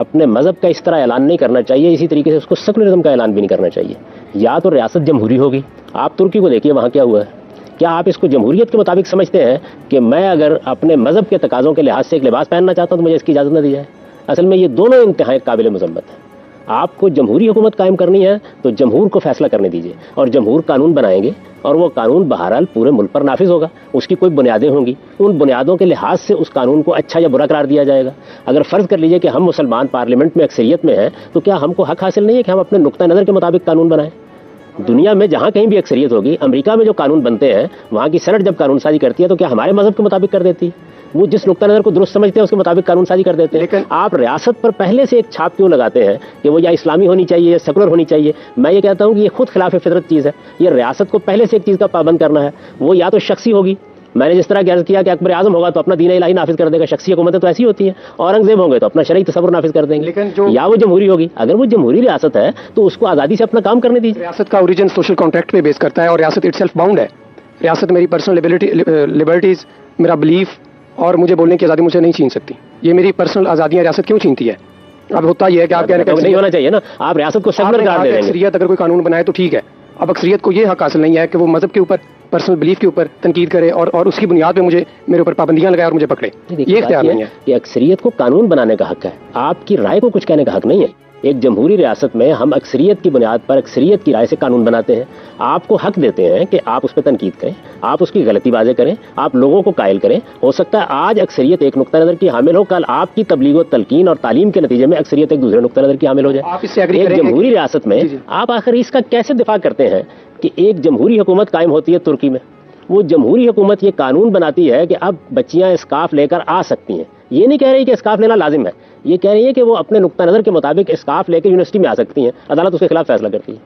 اپنے مذہب کا اس طرح اعلان نہیں کرنا چاہیے، اسی طریقے سے اس کو سیکولرزم کا اعلان بھی نہیں کرنا چاہیے. یا تو ریاست جمہوری ہوگی. آپ ترکی کو دیکھیے وہاں کیا ہوا ہے. کیا آپ اس کو جمہوریت کے مطابق سمجھتے ہیں کہ میں اگر اپنے مذہب کے تقاضوں کے لحاظ سے ایک لباس پہننا چاہتا ہوں تو مجھے اس کی اجازت نہ دی جائے؟ اصل میں یہ دونوں انتہائی قابل مذمت ہیں. آپ کو جمہوری حکومت قائم کرنی ہے تو جمہور کو فیصلہ کرنے دیجیے، اور جمہور قانون بنائیں گے اور وہ قانون بہرحال پورے ملک پر نافذ ہوگا. اس کی کوئی بنیادیں ہوں گی، ان بنیادوں کے لحاظ سے اس قانون کو اچھا یا برا قرار دیا جائے گا. اگر فرض کر لیجیے کہ ہم مسلمان پارلیمنٹ میں اکثریت میں ہیں تو کیا ہم کو حق حاصل نہیں ہے کہ ہم اپنے نقطہ نظر کے مطابق قانون بنائیں؟ دنیا میں جہاں کہیں بھی اکثریت ہوگی، امریکہ میں جو قانون بنتے ہیں وہاں کی سینٹ جب قانون سازی کرتی ہے تو کیا ہمارے مذہب کے مطابق کر دیتی ہے؟ وہ جس نقطہ نظر کو درست سمجھتے ہیں اس کے مطابق قانون سازی کر دیتے ہیں. لیکن آپ ریاست پر پہلے سے ایک چھاپ کیوں لگاتے ہیں کہ وہ یا اسلامی ہونی چاہیے یا سیکولر ہونی چاہیے؟ میں یہ کہتا ہوں کہ یہ خود خلاف فطرت چیز ہے. یہ ریاست کو پہلے سے ایک چیز کا پابند کرنا ہے. وہ یا تو شخصی ہوگی، میں نے جس طرح عرض کیا کہ اکبر اعظم ہوگا تو اپنا دین الہی نافذ کر دے گا. شخصی حکومتیں تو ایسی ہوتی ہیں. اورنگزیب ہوں گے تو اپنا شرعی تصور نافذ کر دیں گے. یا وہ جمہوری ہوگی. اگر وہ جمہوری ریاست ہے تو اس کو آزادی سے اپنا کام کرنے دیجیے. ریاست کا اوریجن سوشل کانٹریکٹ پہ بیس کرتا ہے اور ریاست اٹ سیلف باؤنڈ ہے. ریاست میری پرسنل لبرٹیز، میرا بلیف اور مجھے بولنے کی آزادی مجھے نہیں چھین سکتی. یہ میری پرسنل آزادیاں ریاست کیوں چھینتی ہے؟ اب ہوتا یہ ہے کہ آپ کہہ رہے ہیں نہیں ہونا چاہیے نا. آپ ریاست کو سیکولر قرار دے دیں گے. اکثریت اگر کوئی قانون بنائے تو ٹھیک ہے. اب اکثریت کو یہ حق حاصل نہیں ہے کہ وہ مذہب کے اوپر، پرسنل بلیف کے اوپر تنقید کرے اور اس کی بنیاد پہ میرے اوپر پابندیاں لگائے اور مجھے پکڑے. یہ اختیار نہیں ہے کہ اکثریت کو قانون بنانے کا حق ہے، آپ کی رائے کو کچھ کہنے کا حق نہیں ہے. ایک جمہوری ریاست میں ہم اکثریت کی بنیاد پر اکثریت کی رائے سے قانون بناتے ہیں. آپ کو حق دیتے ہیں کہ آپ اس پہ تنقید کریں، آپ اس کی غلطی واضح کریں، آپ لوگوں کو قائل کریں. ہو سکتا ہے آج اکثریت ایک نقطہ نظر کی حامل ہو، کل آپ کی تبلیغ و تلقین اور تعلیم کے نتیجے میں اکثریت ایک دوسرے نقطہ نظر کی حامل ہو جائے. آپ اس سے ایک جمہوری ریاست میں آپ آخر اس کا کیسے دفاع کرتے ہیں کہ ایک جمہوری حکومت قائم ہوتی ہے ترکی میں؟ وہ جمہوری حکومت یہ قانون بناتی ہے کہ اب بچیاں اسکارف لے کر آ سکتی ہیں. یہ نہیں کہہ رہی کہ اسکارف لینا لازم ہے، یہ کہہ رہی ہے کہ وہ اپنے نقطہ نظر کے مطابق اسکارف لے کر یونیورسٹی میں آ سکتی ہیں. عدالت اس کے خلاف فیصلہ کرتی ہے.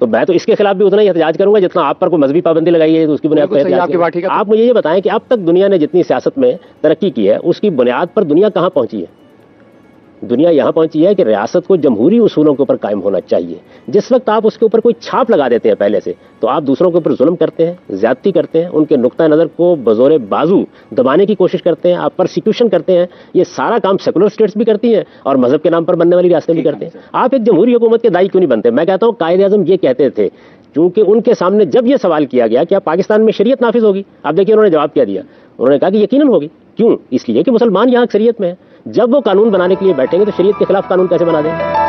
تو میں تو اس کے خلاف بھی اتنا ہی احتجاج کروں گا جتنا آپ پر کوئی مذہبی پابندی لگائی ہے تو اس کی بنیاد پر احتجاج کروں. آپ مجھے یہ بتائیں کہ اب تک دنیا نے جتنی سیاست میں ترقی کی ہے اس کی بنیاد پر دنیا کہاں پہنچی ہے؟ دنیا یہاں پہنچی ہے کہ ریاست کو جمہوری اصولوں کے اوپر قائم ہونا چاہیے. جس وقت آپ اس کے اوپر کوئی چھاپ لگا دیتے ہیں پہلے سے تو آپ دوسروں کے اوپر ظلم کرتے ہیں، زیادتی کرتے ہیں، ان کے نقطہ نظر کو بزور بازو دبانے کی کوشش کرتے ہیں، آپ پرسیکیوشن کرتے ہیں. یہ سارا کام سیکولر اسٹیٹس بھی کرتی ہیں اور مذہب کے نام پر بننے والی ریاستیں بھی کرتے ہیں. آپ ایک جمہوری حکومت کے دائی کیوں نہیں بنتے؟ میں کہتا ہوں قائد اعظم یہ کہتے تھے کیونکہ ان کے سامنے جب یہ سوال کیا گیا کہ پاکستان میں شریعت نافذ ہوگی، اب دیکھیے انہوں نے جواب کیا دیا. انہوں نے کہا کہ یقیناً ہوگی. کیوں؟ اس لیے کہ مسلمان یہاں اکثریت میں ہیں. جب وہ قانون بنانے کے لیے بیٹھیں گے تو شریعت کے خلاف قانون کیسے بنا دیں گے؟